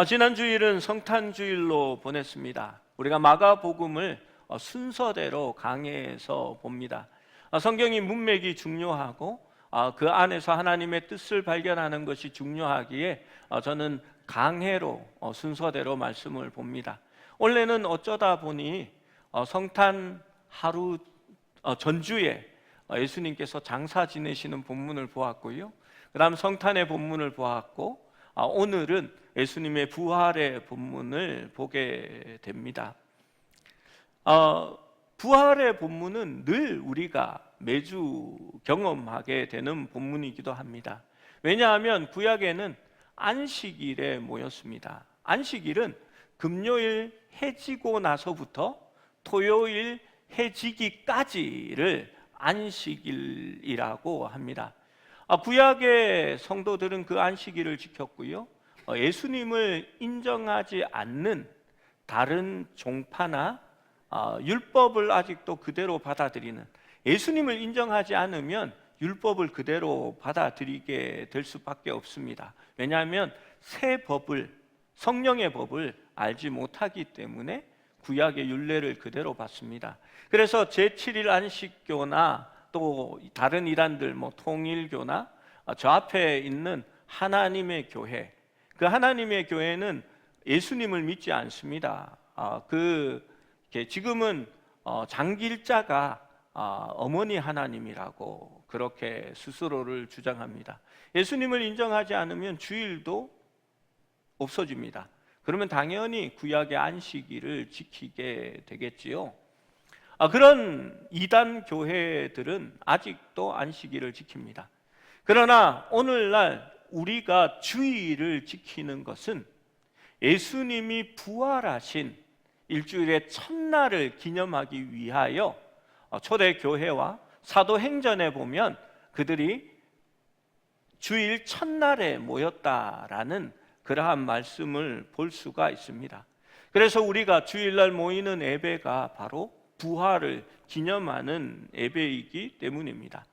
지난 주일은 성탄주일로 보냈습니다. 우리가 마가복음을 순서대로 강해해서 봅니다. 성경이 문맥이 중요하고 그 안에서 하나님의 뜻을 발견하는 것이 중요하기에 저는 강해로 순서대로 말씀을 봅니다. 원래는 어쩌다 보니 성탄 하루 전주에 예수님께서 장사 지내시는 본문을 보았고요, 그 다음 성탄의 본문을 보았고, 오늘은 예수님의 부활의 본문을 보게 됩니다. 부활의 본문은 늘 우리가 매주 경험하게 되는 본문이기도 합니다. 왜냐하면 구약에는 안식일에 모였습니다. 안식일은 금요일 해 지고 나서부터 토요일 해 지기까지를 안식일이라고 합니다. 구약의 성도들은 그 안식일을 지켰고요, 예수님을 인정하지 않는 다른 종파나 율법을 아직도 그대로 받아들이는, 예수님을 인정하지 않으면 율법을 그대로 받아들이게 될 수밖에 없습니다. 왜냐하면 새 법을, 성령의 법을 알지 못하기 때문에 구약의 율례를 그대로 받습니다. 그래서 제7일 안식교나 또 다른 이단들, 통일교나 저 앞에 있는 하나님의 교회, 그 하나님의 교회는 예수님을 믿지 않습니다. 지금은 장길자가 어머니 하나님이라고 그렇게 스스로를 주장합니다. 예수님을 인정하지 않으면 주일도 없어집니다. 그러면 당연히 구약의 안식일을 지키게 되겠지요. 그런 이단 교회들은 아직도 안식일을 지킵니다. 그러나 오늘날 우리가 주일을 지키는 것은 예수님이 부활하신 일주일의 첫날을 기념하기 위하여 초대교회와 사도행전에 보면 그들이 주일 첫날에 모였다라는 그러한 말씀을 볼 수가 있습니다. 그래서 우리가 주일날 모이는 예배가 바로 부활을 기념하는 예배이기 때문입니다.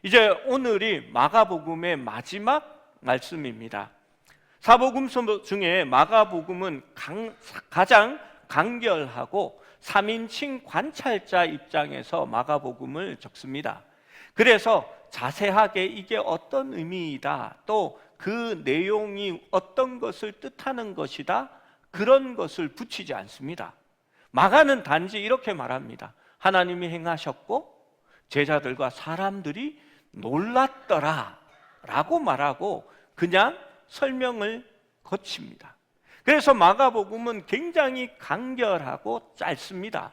이제 오늘이 마가복음의 마지막 말씀입니다. 사복음서 중에 마가복음은 가장 간결하고 3인칭 관찰자 입장에서 마가복음을 적습니다. 그래서 자세하게 이게 어떤 의미이다, 또 그 내용이 어떤 것을 뜻하는 것이다, 그런 것을 붙이지 않습니다. 마가는 단지 이렇게 말합니다. 하나님이 행하셨고 제자들과 사람들이 놀랐더라 라고 말하고 그냥 설명을 거칩니다. 그래서 마가복음은 굉장히 간결하고 짧습니다.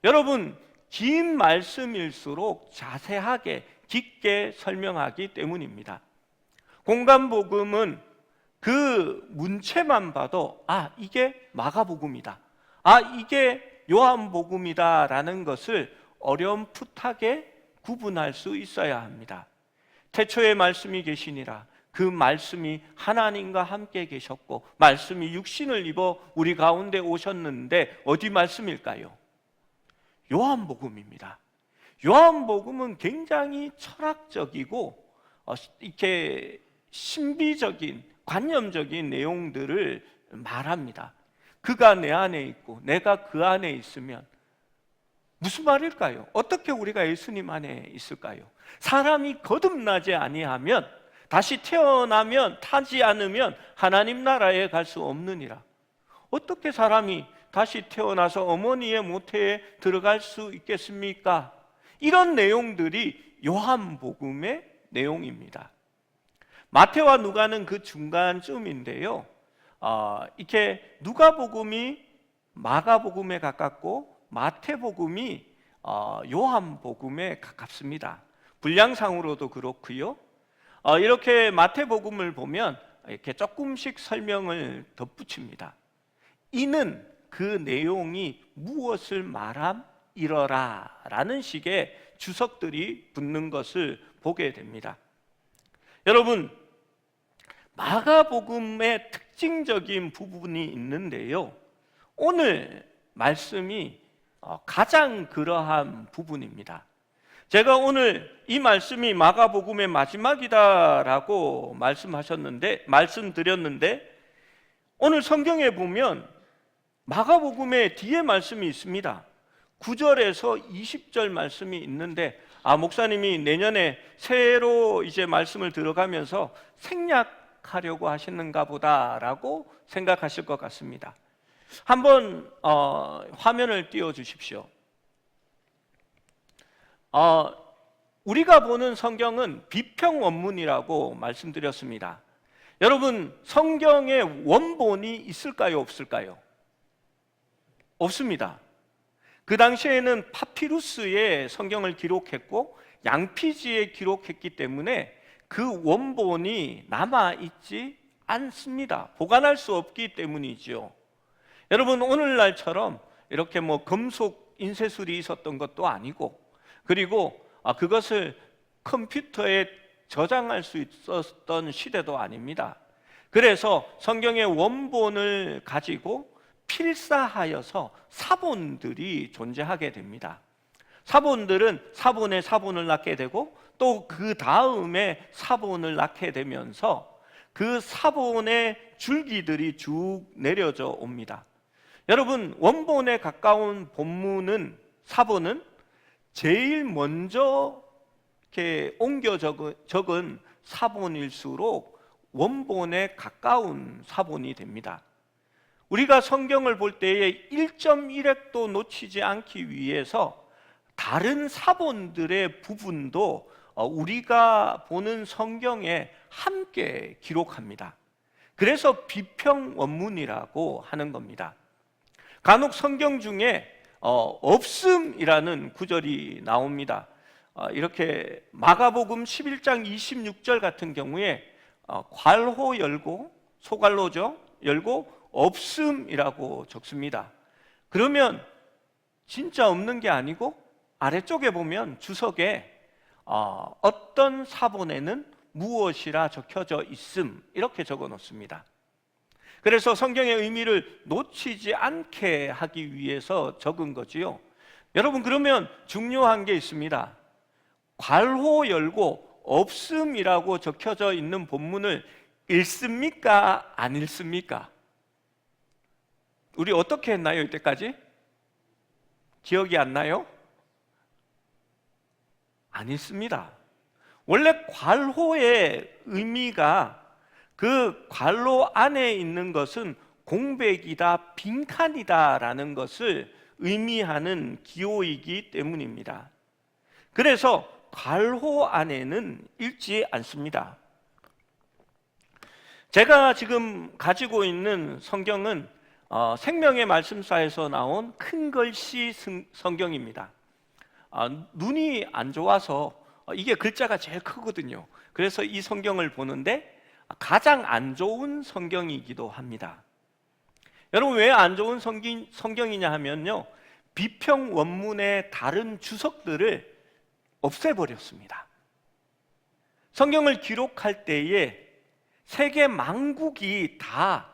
여러분, 긴 말씀일수록 자세하게 깊게 설명하기 때문입니다. 공간복음은 그 문체만 봐도 이게 마가복음이다, 이게 요한복음이다 라는 것을 어렴풋하게 구분할 수 있어야 합니다. 태초에 말씀이 계시니라, 그 말씀이 하나님과 함께 계셨고 말씀이 육신을 입어 우리 가운데 오셨는데 어디 말씀일까요? 요한복음입니다. 요한복음은 굉장히 철학적이고 이렇게 신비적인 관념적인 내용들을 말합니다. 그가 내 안에 있고 내가 그 안에 있으면 무슨 말일까요? 어떻게 우리가 예수님 안에 있을까요? 사람이 거듭나지 아니하면, 다시 태어나면 타지 않으면 하나님 나라에 갈 수 없느니라. 어떻게 사람이 다시 태어나서 어머니의 모태에 들어갈 수 있겠습니까? 이런 내용들이 요한복음의 내용입니다. 마태와 누가는 그 중간쯤인데요, 이렇게 누가복음이 마가복음에 가깝고 마태복음이 요한복음에 가깝습니다. 분량상으로도 그렇고요. 이렇게 마태복음을 보면 이렇게 조금씩 설명을 덧붙입니다. 이는 그 내용이 무엇을 말함이러라 라는 식의 주석들이 붙는 것을 보게 됩니다. 여러분, 마가복음의 특징적인 부분이 있는데요, 오늘 말씀이 가장 그러한 부분입니다. 제가 오늘 이 말씀이 마가복음의 마지막이다라고 말씀드렸는데 오늘 성경에 보면 마가복음의 뒤에 말씀이 있습니다. 9절에서 20절 말씀이 있는데 목사님이 내년에 새로 이제 말씀을 들어가면서 생략하려고 하시는가 보다라고 생각하실 것 같습니다. 한번 화면을 띄워 주십시오. 우리가 보는 성경은 비평 원문이라고 말씀드렸습니다. 여러분, 성경의 원본이 있을까요, 없을까요? 없습니다. 그 당시에는 파피루스에 성경을 기록했고 양피지에 기록했기 때문에 그 원본이 남아있지 않습니다. 보관할 수 없기 때문이죠. 여러분, 오늘날처럼 이렇게 금속 인쇄술이 있었던 것도 아니고, 그리고 그것을 컴퓨터에 저장할 수 있었던 시대도 아닙니다. 그래서 성경의 원본을 가지고 필사하여서 사본들이 존재하게 됩니다. 사본들은 사본에 사본을 낳게 되고 또 그 다음에 사본을 낳게 되면서 그 사본의 줄기들이 쭉 내려져 옵니다. 여러분, 원본에 가까운 본문은, 사본은 제일 먼저 이렇게 옮겨 적은 사본일수록 원본에 가까운 사본이 됩니다. 우리가 성경을 볼 때에 1.1획도 놓치지 않기 위해서 다른 사본들의 부분도 우리가 보는 성경에 함께 기록합니다. 그래서 비평 원문이라고 하는 겁니다. 간혹 성경 중에 없음이라는 구절이 나옵니다. 이렇게 마가복음 11장 26절 같은 경우에 괄호 열고, 소괄호죠, 열고 없음이라고 적습니다. 그러면 진짜 없는 게 아니고 아래쪽에 보면 주석에 어떤 사본에는 무엇이라 적혀져 있음, 이렇게 적어 놓습니다. 그래서 성경의 의미를 놓치지 않게 하기 위해서 적은 거지요. 여러분, 그러면 중요한 게 있습니다. 괄호 열고 없음이라고 적혀져 있는 본문을 읽습니까, 안 읽습니까? 우리 어떻게 했나요, 이때까지? 기억이 안 나요? 안 읽습니다. 원래 괄호의 의미가 그 괄호 안에 있는 것은 공백이다, 빈칸이다 라는 것을 의미하는 기호이기 때문입니다. 그래서 괄호 안에는 읽지 않습니다. 제가 지금 가지고 있는 성경은 생명의 말씀사에서 나온 큰 글씨 성경입니다. 눈이 안 좋아서 이게 글자가 제일 크거든요. 그래서 이 성경을 보는데 가장 안 좋은 성경이기도 합니다. 여러분, 왜 안 좋은 성경이냐 하면요, 비평 원문의 다른 주석들을 없애버렸습니다. 성경을 기록할 때에 세계 만국이 다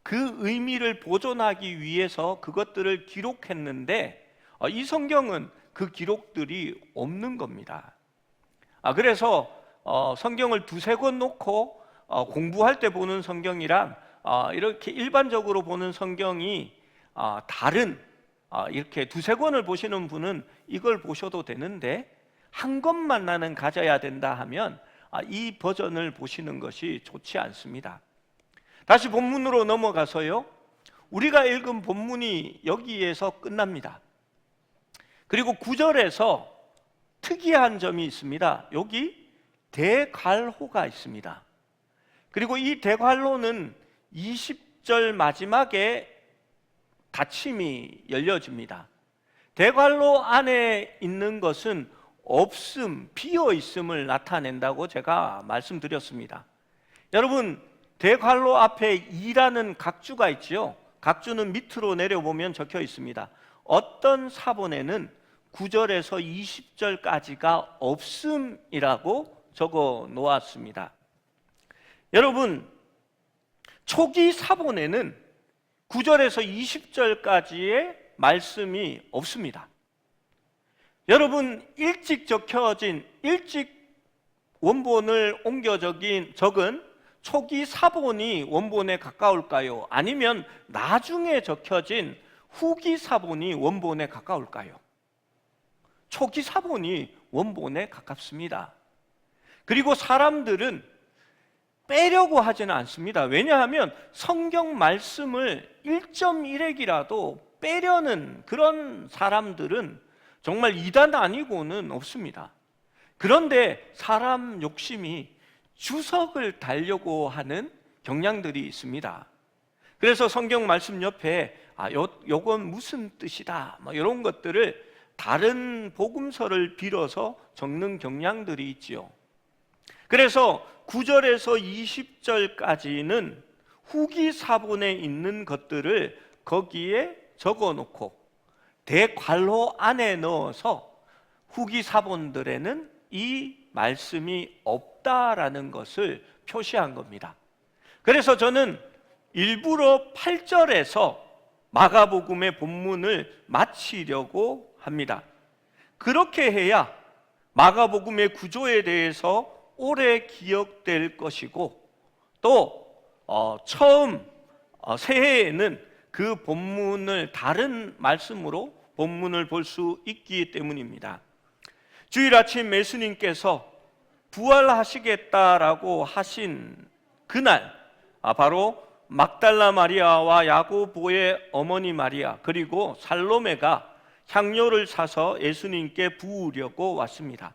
그 의미를 보존하기 위해서 그것들을 기록했는데 이 성경은 그 기록들이 없는 겁니다. 그래서 성경을 두세 권 놓고 공부할 때 보는 성경이랑 이렇게 일반적으로 보는 성경이 다른, 이렇게 두세 권을 보시는 분은 이걸 보셔도 되는데 한 권만 나는 가져야 된다 하면 이 버전을 보시는 것이 좋지 않습니다. 다시 본문으로 넘어가서요, 우리가 읽은 본문이 여기에서 끝납니다. 그리고 9절에서 특이한 점이 있습니다. 여기 대괄호가 있습니다. 그리고 이 대괄호는 20절 마지막에 닫힘이 열려집니다. 대괄호 안에 있는 것은 없음, 비어 있음을 나타낸다고 제가 말씀드렸습니다. 여러분, 대괄호 앞에 이라는 각주가 있지요. 각주는 밑으로 내려보면 적혀 있습니다. 어떤 사본에는 9절에서 20절까지가 없음이라고 적어 놓았습니다. 여러분, 초기 사본에는 9절에서 20절까지의 말씀이 없습니다. 여러분, 일찍 적혀진, 일찍 원본을 옮겨 적은 초기 사본이 원본에 가까울까요? 아니면 나중에 적혀진 후기 사본이 원본에 가까울까요? 초기 사본이 원본에 가깝습니다. 그리고 사람들은 빼려고 하지는 않습니다. 왜냐하면 성경 말씀을 1.1핵이라도 빼려는 그런 사람들은 정말 이단 아니고는 없습니다. 그런데 사람 욕심이 주석을 달려고 하는 경향들이 있습니다. 그래서 성경 말씀 옆에 요건 무슨 뜻이다 이런 것들을 다른 복음서를 빌어서 적는 경향들이 있지요. 그래서 9절에서 20절까지는 후기 사본에 있는 것들을 거기에 적어놓고 대괄호 안에 넣어서 후기 사본들에는 이 말씀이 없다라는 것을 표시한 겁니다. 그래서 저는 일부러 8절에서 마가복음의 본문을 마치려고 합니다. 그렇게 해야 마가복음의 구조에 대해서 오래 기억될 것이고 또 처음 새해에는 그 본문을 다른 말씀으로 본문을 볼 수 있기 때문입니다. 주일 아침 예수님께서 부활하시겠다라고 하신 그날 바로 막달라 마리아와 야고보의 어머니 마리아 그리고 살로메가 향료를 사서 예수님께 부으려고 왔습니다.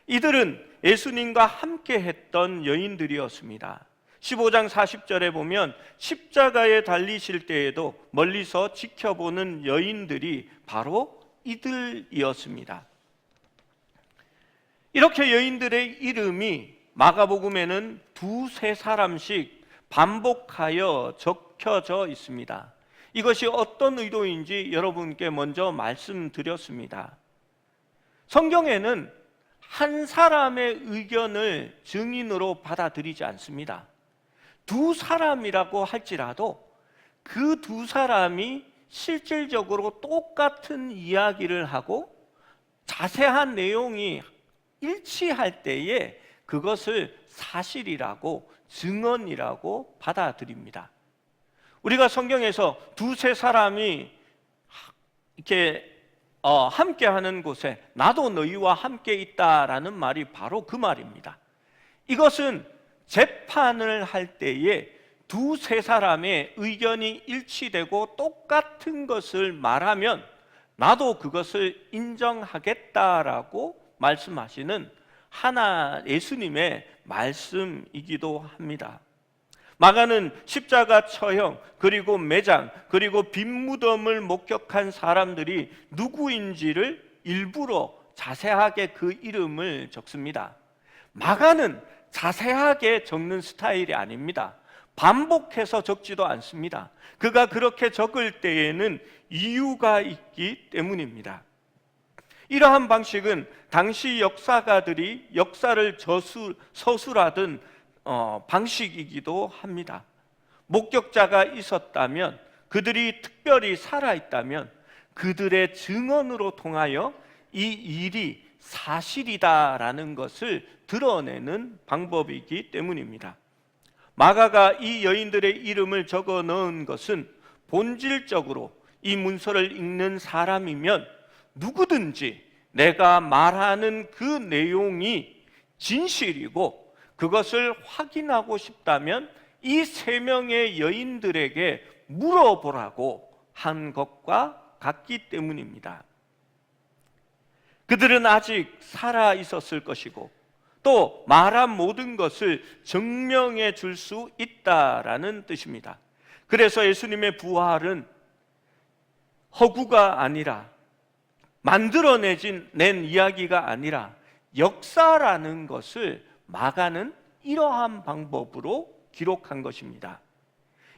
이들은 예수님과 함께 했던 여인들이었습니다. 15장 40절에 보면 십자가에 달리실 때에도 멀리서 지켜보는 여인들이 바로 이들이었습니다. 이렇게 여인들의 이름이 마가복음에는 두세 사람씩 반복하여 적혀져 있습니다. 이것이 어떤 의도인지 여러분께 먼저 말씀드렸습니다. 성경에는 한 사람의 의견을 증인으로 받아들이지 않습니다. 두 사람이라고 할지라도 그 두 사람이 실질적으로 똑같은 이야기를 하고 자세한 내용이 일치할 때에 그것을 사실이라고 증언이라고 받아들입니다. 우리가 성경에서 두세 사람이 이렇게 함께하는 곳에 나도 너희와 함께 있다라는 말이 바로 그 말입니다. 이것은 재판을 할 때에 두세 사람의 의견이 일치되고 똑같은 것을 말하면 나도 그것을 인정하겠다라고 말씀하시는 하나 예수님의 말씀이기도 합니다. 마가는 십자가 처형 그리고 매장 그리고 빈 무덤을 목격한 사람들이 누구인지를 일부러 자세하게 그 이름을 적습니다. 마가는 자세하게 적는 스타일이 아닙니다. 반복해서 적지도 않습니다. 그가 그렇게 적을 때에는 이유가 있기 때문입니다. 이러한 방식은 당시 역사가들이 역사를 서술하던 방식이기도 합니다. 목격자가 있었다면, 그들이 특별히 살아있다면 그들의 증언으로 통하여 이 일이 사실이다라는 것을 드러내는 방법이기 때문입니다. 마가가 이 여인들의 이름을 적어 넣은 것은 본질적으로 이 문서를 읽는 사람이면 누구든지 내가 말하는 그 내용이 진실이고 그것을 확인하고 싶다면 이 세 명의 여인들에게 물어보라고 한 것과 같기 때문입니다. 그들은 아직 살아 있었을 것이고 또 말한 모든 것을 증명해 줄 수 있다라는 뜻입니다. 그래서 예수님의 부활은 허구가 아니라 만들어낸 이야기가 아니라 역사라는 것을 마가는 이러한 방법으로 기록한 것입니다.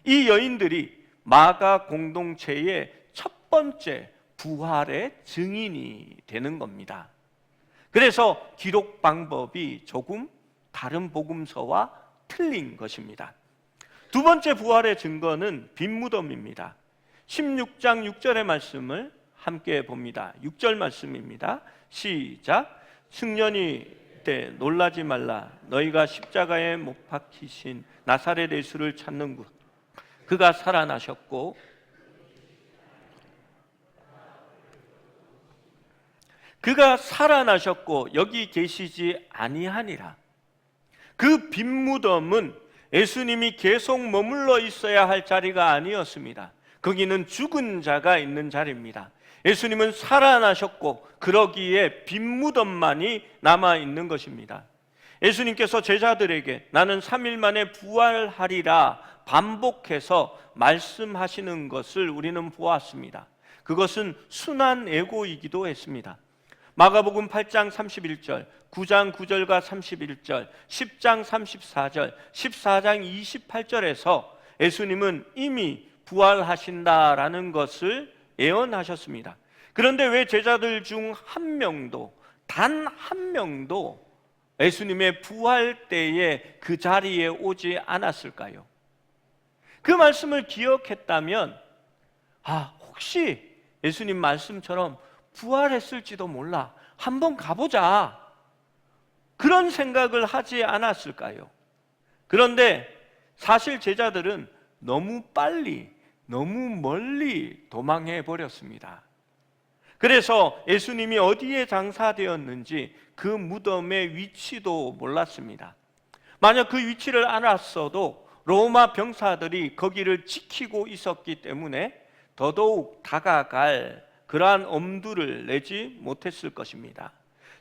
이 여인들이 마가 공동체의 첫 번째 부활의 증인이 되는 겁니다. 그래서 기록 방법이 조금 다른 복음서와 틀린 것입니다. 두 번째 부활의 증거는 빈 무덤입니다. 16장 6절의 말씀을 함께 봅니다. 6절 말씀입니다. 시작. 승년이 때 놀라지 말라. 너희가 십자가에 못 박히신 나사렛 예수를 찾는군. 그가 살아나셨고 여기 계시지 아니하니라. 그 빈 무덤은 예수님이 계속 머물러 있어야 할 자리가 아니었습니다. 거기는 죽은 자가 있는 자리입니다. 예수님은 살아나셨고 그러기에 빈 무덤만이 남아 있는 것입니다. 예수님께서 제자들에게 나는 3일 만에 부활하리라 반복해서 말씀하시는 것을 우리는 보았습니다. 그것은 순한 예고이기도 했습니다. 마가복음 8장 31절, 9장 9절과 31절, 10장 34절, 14장 28절에서 예수님은 이미 부활하신다라는 것을 예언하셨습니다. 그런데 왜 제자들 중 한 명도, 단 한 명도 예수님의 부활 때에 그 자리에 오지 않았을까요? 그 말씀을 기억했다면 혹시 예수님 말씀처럼 부활했을지도 몰라, 한번 가보자, 그런 생각을 하지 않았을까요? 그런데 사실 제자들은 너무 빨리, 너무 멀리 도망해 버렸습니다. 그래서 예수님이 어디에 장사되었는지 그 무덤의 위치도 몰랐습니다. 만약 그 위치를 알았어도 로마 병사들이 거기를 지키고 있었기 때문에 더더욱 다가갈 그러한 엄두를 내지 못했을 것입니다.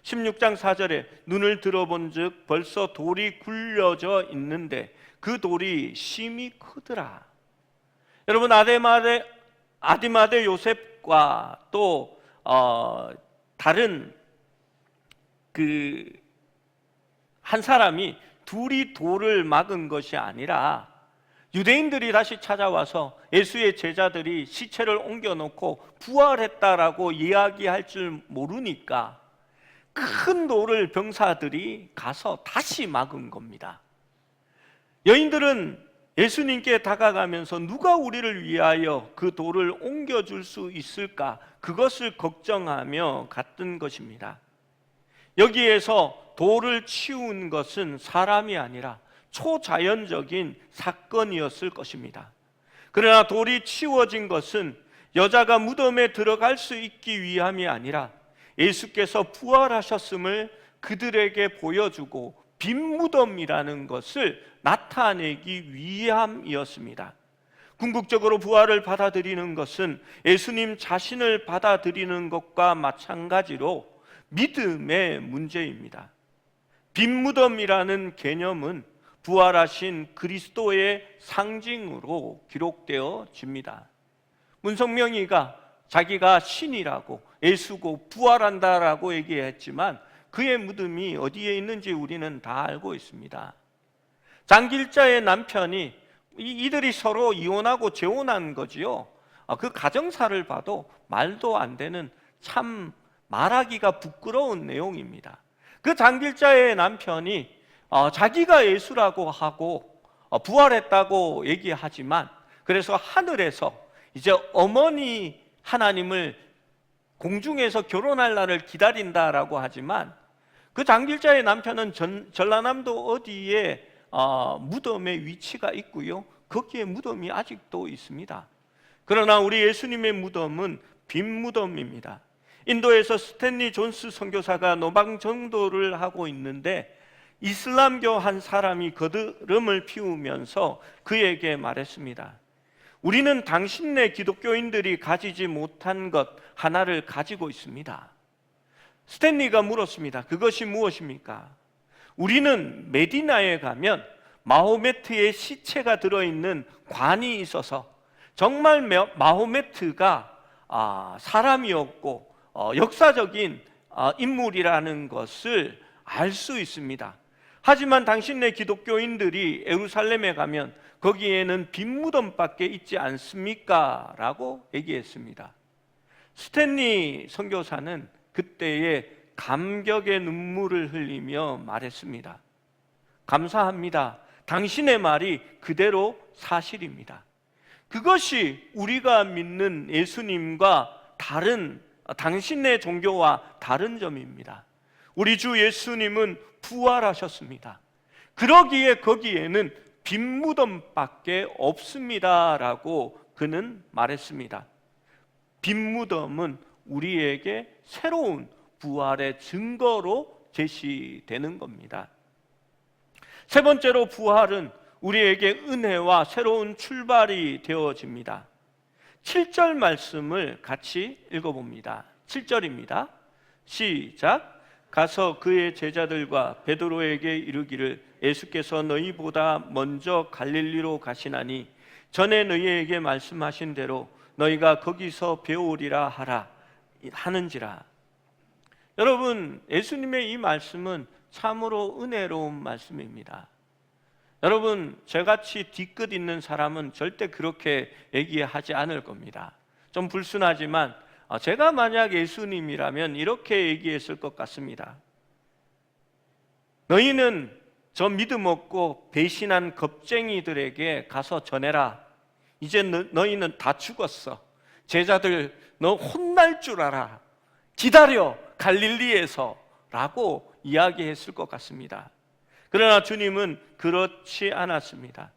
16장 4절에 눈을 들어본 즉 벌써 돌이 굴려져 있는데 그 돌이 심히 크더라. 여러분, 아디마대 요셉과 또 다른 한 사람이 둘이 돌을 막은 것이 아니라 유대인들이 다시 찾아와서 예수의 제자들이 시체를 옮겨놓고 부활했다라고 이야기할 줄 모르니까 큰 돌을 병사들이 가서 다시 막은 겁니다. 여인들은 예수님께 다가가면서 누가 우리를 위하여 그 돌을 옮겨줄 수 있을까, 그것을 걱정하며 갔던 것입니다. 여기에서 돌을 치운 것은 사람이 아니라 초자연적인 사건이었을 것입니다. 그러나 돌이 치워진 것은 여자가 무덤에 들어갈 수 있기 위함이 아니라 예수께서 부활하셨음을 그들에게 보여주고 빈 무덤이라는 것을 나타내기 위함이었습니다. 궁극적으로 부활을 받아들이는 것은 예수님 자신을 받아들이는 것과 마찬가지로 믿음의 문제입니다. 빈 무덤이라는 개념은 부활하신 그리스도의 상징으로 기록되어집니다. 문성명이가 자기가 신이라고, 예수고 부활한다라고 얘기했지만 그의 무덤이 어디에 있는지 우리는 다 알고 있습니다. 장길자의 남편이, 이들이 서로 이혼하고 재혼한 거지요. 그 가정사를 봐도 말도 안 되는, 참 말하기가 부끄러운 내용입니다. 그 장길자의 남편이 자기가 예수라고 하고 부활했다고 얘기하지만, 그래서 하늘에서 이제 어머니 하나님을 공중에서 결혼할 날을 기다린다라고 하지만, 그 장길자의 남편은 전라남도 어디에 무덤의 위치가 있고요, 거기에 무덤이 아직도 있습니다. 그러나 우리 예수님의 무덤은 빈 무덤입니다. 인도에서 스탠리 존스 선교사가 노방정도를 하고 있는데 이슬람교 한 사람이 거드름을 피우면서 그에게 말했습니다. 우리는 당신네 기독교인들이 가지지 못한 것 하나를 가지고 있습니다. 스탠리가 물었습니다. 그것이 무엇입니까? 우리는 메디나에 가면 마호메트의 시체가 들어있는 관이 있어서 정말 마호메트가 사람이었고 역사적인 인물이라는 것을 알 수 있습니다. 하지만 당신네 기독교인들이 예루살렘에 가면 거기에는 빈 무덤밖에 있지 않습니까? 라고 얘기했습니다. 스탠리 선교사는 그때에 감격의 눈물을 흘리며 말했습니다. 감사합니다. 당신의 말이 그대로 사실입니다. 그것이 우리가 믿는 예수님과 당신의 종교와 다른 점입니다. 우리 주 예수님은 부활하셨습니다. 그러기에 거기에는 빈 무덤밖에 없습니다라고 그는 말했습니다. 빈 무덤은 우리에게 새로운 부활의 증거로 제시되는 겁니다. 세 번째로 부활은 우리에게 은혜와 새로운 출발이 되어집니다. 7절 말씀을 같이 읽어봅니다. 7절입니다. 시작. 가서 그의 제자들과 베드로에게 이르기를 예수께서 너희보다 먼저 갈릴리로 가시나니 전에 너희에게 말씀하신 대로 너희가 거기서 배우리라 하는지라. 여러분, 예수님의 이 말씀은 참으로 은혜로운 말씀입니다. 여러분, 저같이 뒤끝 있는 사람은 절대 그렇게 얘기하지 않을 겁니다. 좀 불순하지만 제가 만약 예수님이라면 이렇게 얘기했을 것 같습니다. 너희는 저 믿음 없고 배신한 겁쟁이들에게 가서 전해라. 이제 너희는 다 죽었어. 제자들 너 혼날 줄 알아. 기다려, 갈릴리에서 라고 이야기했을 것 같습니다. 그러나 주님은 그렇지 않았습니다.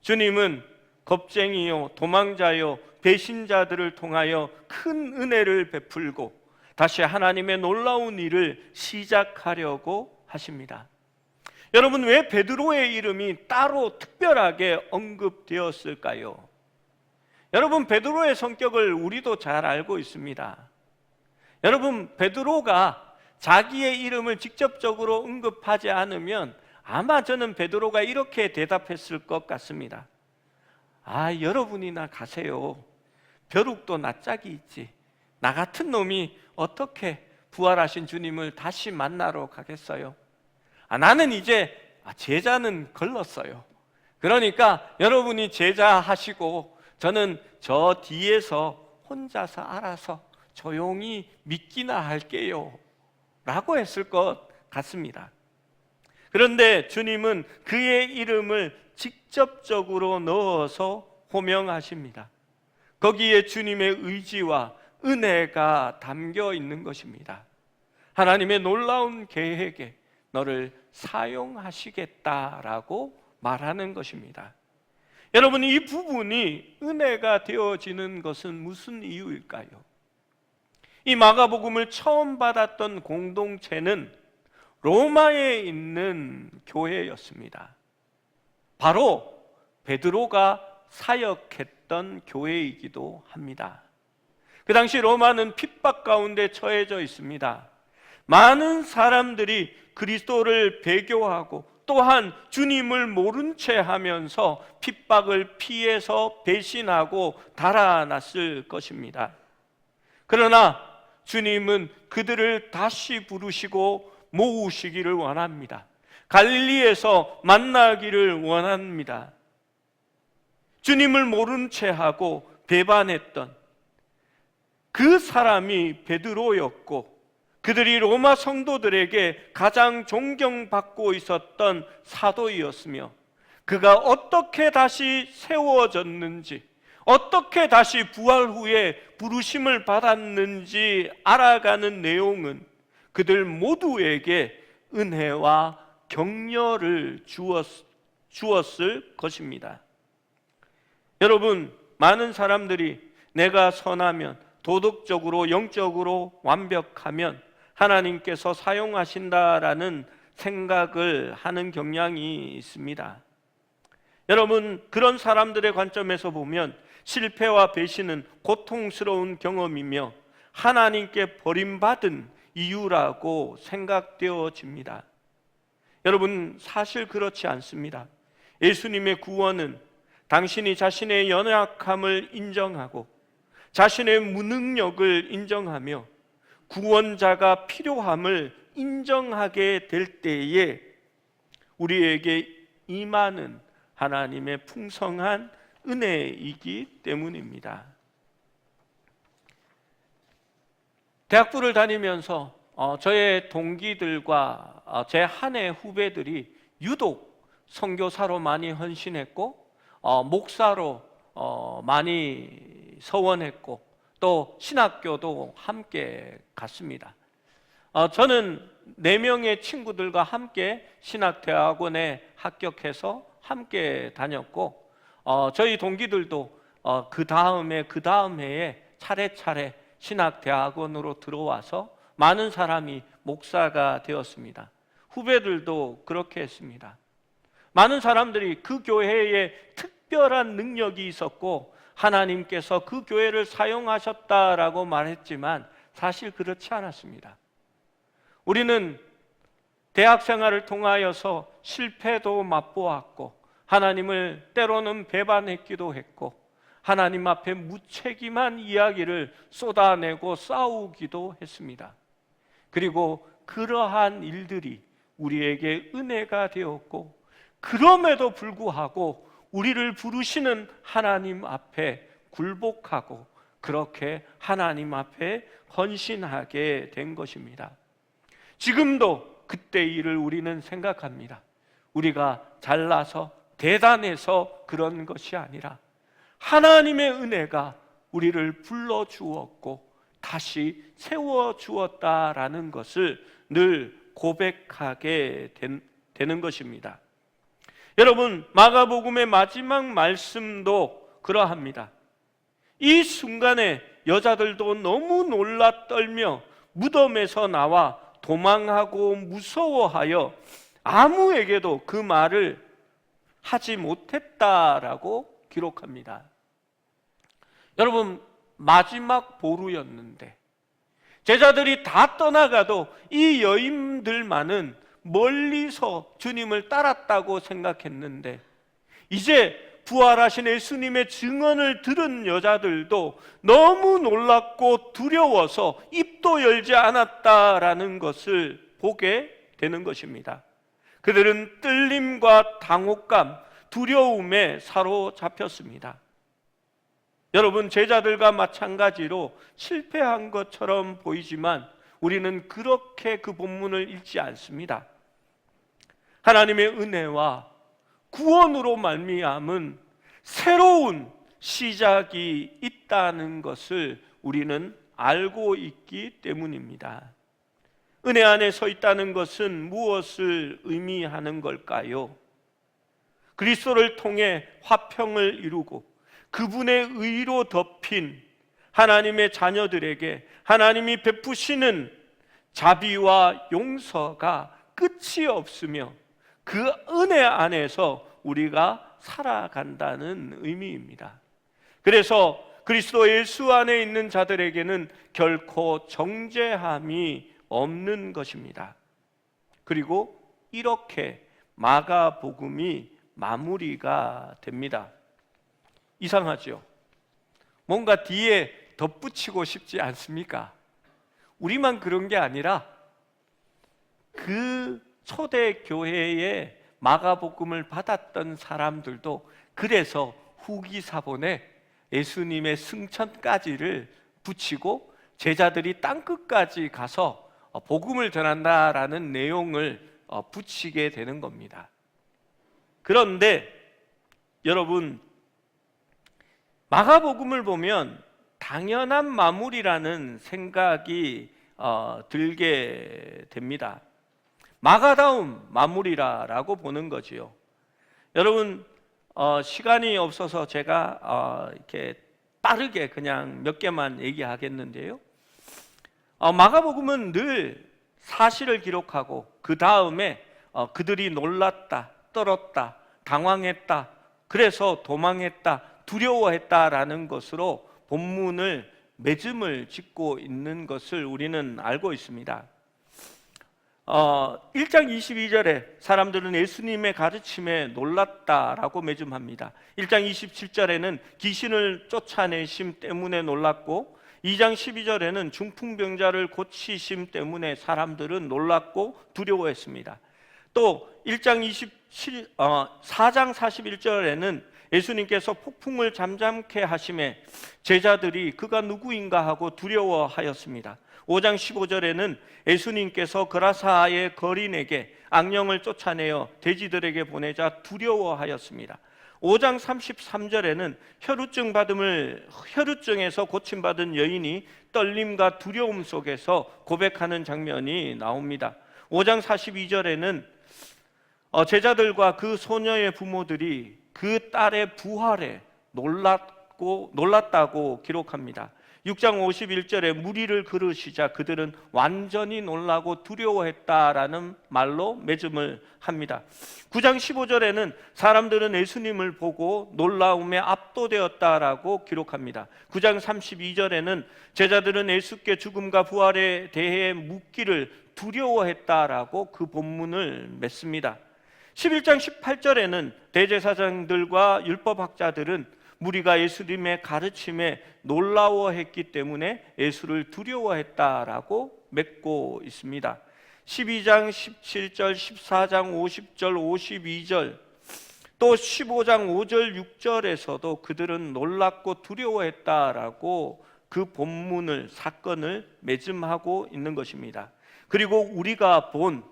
주님은 겁쟁이요, 도망자요, 배신자들을 통하여 큰 은혜를 베풀고 다시 하나님의 놀라운 일을 시작하려고 하십니다. 여러분, 왜 베드로의 이름이 따로 특별하게 언급되었을까요? 여러분, 베드로의 성격을 우리도 잘 알고 있습니다. 여러분, 베드로가 자기의 이름을 직접적으로 언급하지 않으면 아마 저는 베드로가 이렇게 대답했을 것 같습니다. 여러분이나 가세요. 벼룩도 낯짝이 있지. 나 같은 놈이 어떻게 부활하신 주님을 다시 만나러 가겠어요? 나는 이제 제자는 걸렀어요. 그러니까 여러분이 제자 하시고 저는 저 뒤에서 혼자서 알아서 조용히 믿기나 할게요 라고 했을 것 같습니다. 그런데 주님은 그의 이름을 직접적으로 넣어서 호명하십니다. 거기에 주님의 의지와 은혜가 담겨 있는 것입니다. 하나님의 놀라운 계획에 너를 사용하시겠다라고 말하는 것입니다. 여러분, 이 부분이 은혜가 되어지는 것은 무슨 이유일까요? 이 마가복음을 처음 받았던 공동체는 로마에 있는 교회였습니다. 바로 베드로가 사역했던 교회이기도 합니다. 그 당시 로마는 핍박 가운데 처해져 있습니다. 많은 사람들이 그리스도를 배교하고 또한 주님을 모른 채 하면서 핍박을 피해서 배신하고 달아났을 것입니다. 그러나 주님은 그들을 다시 부르시고 모으시기를 원합니다. 갈릴리에서 만나기를 원합니다. 주님을 모른 채 하고 배반했던 그 사람이 베드로였고, 그들이 로마 성도들에게 가장 존경받고 있었던 사도이었으며, 그가 어떻게 다시 세워졌는지, 어떻게 다시 부활 후에 부르심을 받았는지 알아가는 내용은 그들 모두에게 은혜와 격려를 주었을 것입니다. 여러분, 많은 사람들이 내가 선하면, 도덕적으로 영적으로 완벽하면 하나님께서 사용하신다라는 생각을 하는 경향이 있습니다. 여러분, 그런 사람들의 관점에서 보면 실패와 배신은 고통스러운 경험이며 하나님께 버림받은 이유라고 생각되어집니다. 여러분, 사실 그렇지 않습니다. 예수님의 구원은 당신이 자신의 연약함을 인정하고 자신의 무능력을 인정하며 구원자가 필요함을 인정하게 될 때에 우리에게 임하는 하나님의 풍성한 은혜이기 때문입니다. 대학부를 다니면서 저의 동기들과 제 한 해 후배들이 유독 선교사로 많이 헌신했고 목사로 많이 서원했고 또 신학교도 함께 갔습니다. 저는 4명의 친구들과 함께 신학대학원에 합격해서 함께 다녔고, 저희 동기들도 그 다음 해에 차례차례 신학대학원으로 들어와서 많은 사람이 목사가 되었습니다. 후배들도 그렇게 했습니다. 많은 사람들이 그 교회에 특별한 능력이 있었고 하나님께서 그 교회를 사용하셨다라고 말했지만 사실 그렇지 않았습니다. 우리는 대학 생활을 통하여서 실패도 맛보았고 하나님을 때로는 배반했기도 했고 하나님 앞에 무책임한 이야기를 쏟아내고 싸우기도 했습니다. 그리고 그러한 일들이 우리에게 은혜가 되었고 그럼에도 불구하고 우리를 부르시는 하나님 앞에 굴복하고 그렇게 하나님 앞에 헌신하게 된 것입니다. 지금도 그때 일을 우리는 생각합니다. 우리가 잘나서 대단해서 그런 것이 아니라 하나님의 은혜가 우리를 불러주었고 다시 세워주었다라는 것을 늘 고백하게 되는 것입니다. 여러분, 마가복음의 마지막 말씀도 그러합니다. 이 순간에 여자들도 너무 놀라 떨며 무덤에서 나와 도망하고 무서워하여 아무에게도 그 말을 하지 못했다라고 기록합니다. 여러분, 마지막 보루였는데 제자들이 다 떠나가도 이 여인들만은 멀리서 주님을 따랐다고 생각했는데 이제 부활하신 예수님의 증언을 들은 여자들도 너무 놀랍고 두려워서 입도 열지 않았다라는 것을 보게 되는 것입니다. 그들은 떨림과 당혹감, 두려움에 사로잡혔습니다. 여러분, 제자들과 마찬가지로 실패한 것처럼 보이지만 우리는 그렇게 그 본문을 읽지 않습니다. 하나님의 은혜와 구원으로 말미암은 새로운 시작이 있다는 것을 우리는 알고 있기 때문입니다. 은혜 안에 서 있다는 것은 무엇을 의미하는 걸까요? 그리스도를 통해 화평을 이루고 그분의 의로 덮인 하나님의 자녀들에게 하나님이 베푸시는 자비와 용서가 끝이 없으며 그 은혜 안에서 우리가 살아간다는 의미입니다. 그래서 그리스도 예수 안에 있는 자들에게는 결코 정죄함이 없는 것입니다. 그리고 이렇게 마가복음이 마무리가 됩니다. 이상하죠? 뭔가 뒤에 덧붙이고 싶지 않습니까? 우리만 그런 게 아니라 그 초대교회에 마가복음을 받았던 사람들도 그래서 후기사본에 예수님의 승천까지를 붙이고 제자들이 땅끝까지 가서 복음을 전한다라는 내용을 붙이게 되는 겁니다. 그런데 여러분, 마가복음을 보면 당연한 마무리라는 생각이 들게 됩니다. 마가다움 마무리라고 보는 거지요. 여러분, 시간이 없어서 제가 이렇게 빠르게 그냥 몇 개만 얘기하겠는데요. 마가복음은 늘 사실을 기록하고 그 다음에 그들이 놀랐다, 떨었다, 당황했다, 그래서 도망했다, 두려워했다라는 것으로 본문을 매점을 짓고 있는 것을 우리는 알고 있습니다. 1장 22절에 사람들은 예수님의 가르침에 놀랐다라고 매점합니다. 1장 27절에는 귀신을 쫓아내심 때문에 놀랐고 2장 12절에는 중풍병자를 고치심 때문에 사람들은 놀랐고 두려워했습니다. 또 4장 41절에는 예수님께서 폭풍을 잠잠케 하심에 제자들이 그가 누구인가 하고 두려워하였습니다. 5장 15절에는 예수님께서 그라사의 거린에게 악령을 쫓아내어 돼지들에게 보내자 두려워하였습니다. 5장 33절에는 혈루증에서 고침받은 여인이 떨림과 두려움 속에서 고백하는 장면이 나옵니다. 5장 42절에는 제자들과 그 소녀의 부모들이 그 딸의 부활에 놀랐다고 기록합니다. 6장 51절에 무리를 그르시자 그들은 완전히 놀라고 두려워했다라는 말로 매즘을 합니다. 9장 15절에는 사람들은 예수님을 보고 놀라움에 압도되었다라고 기록합니다. 9장 32절에는 제자들은 예수께 죽음과 부활에 대해 묻기를 두려워했다라고 그 본문을 맺습니다. 11장 18절에는 대제사장들과 율법학자들은 무리가 예수님의 가르침에 놀라워했기 때문에 예수를 두려워했다라고 맺고 있습니다. 12장 17절, 14장 50절, 52절, 또 15장 5절, 6절에서도 그들은 놀랍고 두려워했다라고 그 본문을, 사건을 매즘하고 있는 것입니다. 그리고 우리가 본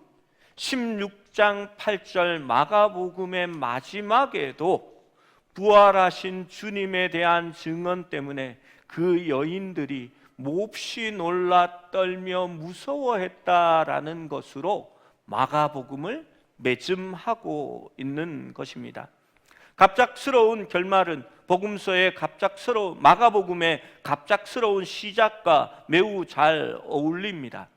16장 8절 마가복음의 마지막에도 부활하신 주님에 대한 증언 때문에 그 여인들이 몹시 놀라 떨며 무서워했다라는 것으로 마가복음을 매즘하고 있는 것입니다. 갑작스러운 결말은 복음서의 마가복음의 갑작스러운 시작과 매우 잘 어울립니다.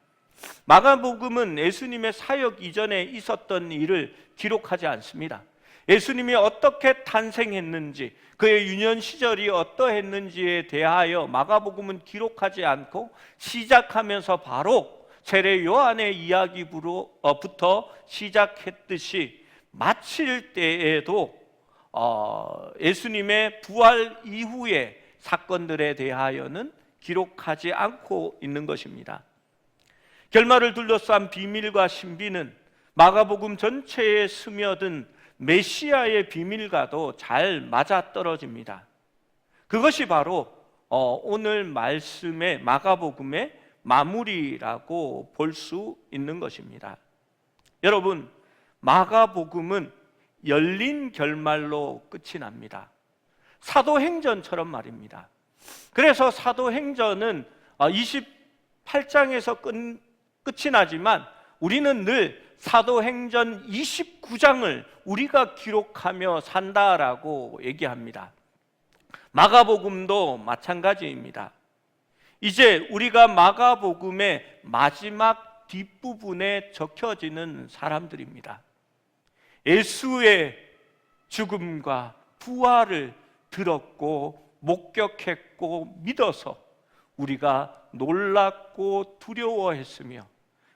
마가복음은 예수님의 사역 이전에 있었던 일을 기록하지 않습니다. 예수님이 어떻게 탄생했는지, 그의 유년 시절이 어떠했는지에 대하여 마가복음은 기록하지 않고 시작하면서 바로 세례 요한의 이야기부터 시작했듯이 마칠 때에도 예수님의 부활 이후의 사건들에 대하여는 기록하지 않고 있는 것입니다. 결말을 둘러싼 비밀과 신비는 마가복음 전체에 스며든 메시아의 비밀과도 잘 맞아떨어집니다. 그것이 바로 오늘 말씀의 마가복음의 마무리라고 볼 수 있는 것입니다. 여러분, 마가복음은 열린 결말로 끝이 납니다. 사도행전처럼 말입니다. 그래서 사도행전은 28장에서 끝이 나지만 우리는 늘 사도행전 29장을 우리가 기록하며 산다라고 얘기합니다. 마가복음도 마찬가지입니다. 이제 우리가 마가복음의 마지막 뒷부분에 적혀지는 사람들입니다. 예수의 죽음과 부활을 들었고 목격했고 믿어서 우리가 놀랐고 두려워했으며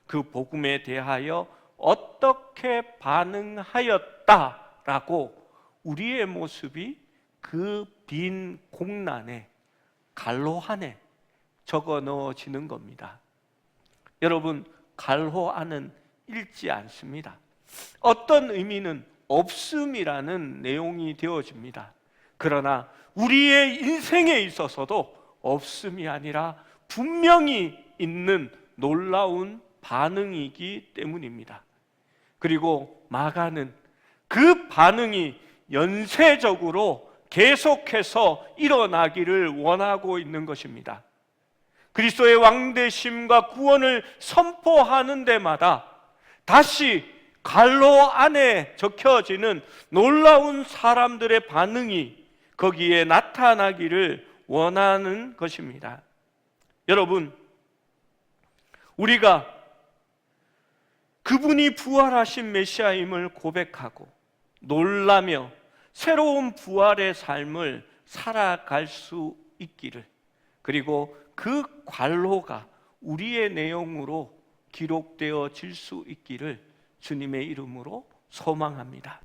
그 복음에 대하여 어떻게 반응하였다라고 우리의 모습이 그 빈 공란에, 갈로 안에 적어 넣어지는 겁니다. 여러분, 갈로 안은 읽지 않습니다. 어떤 의미는 없음이라는 내용이 되어집니다. 그러나 우리의 인생에 있어서도 없음이 아니라 분명히 있는 놀라운 반응이기 때문입니다. 그리고 마가는 그 반응이 연쇄적으로 계속해서 일어나기를 원하고 있는 것입니다. 그리스도의 왕되심과 구원을 선포하는 데마다 다시 갈로 안에 적혀지는 놀라운 사람들의 반응이 거기에 나타나기를 원하는 것입니다. 여러분, 우리가 그분이 부활하신 메시아임을 고백하고 놀라며 새로운 부활의 삶을 살아갈 수 있기를, 그리고 그 관로가 우리의 내용으로 기록되어질 수 있기를 주님의 이름으로 소망합니다.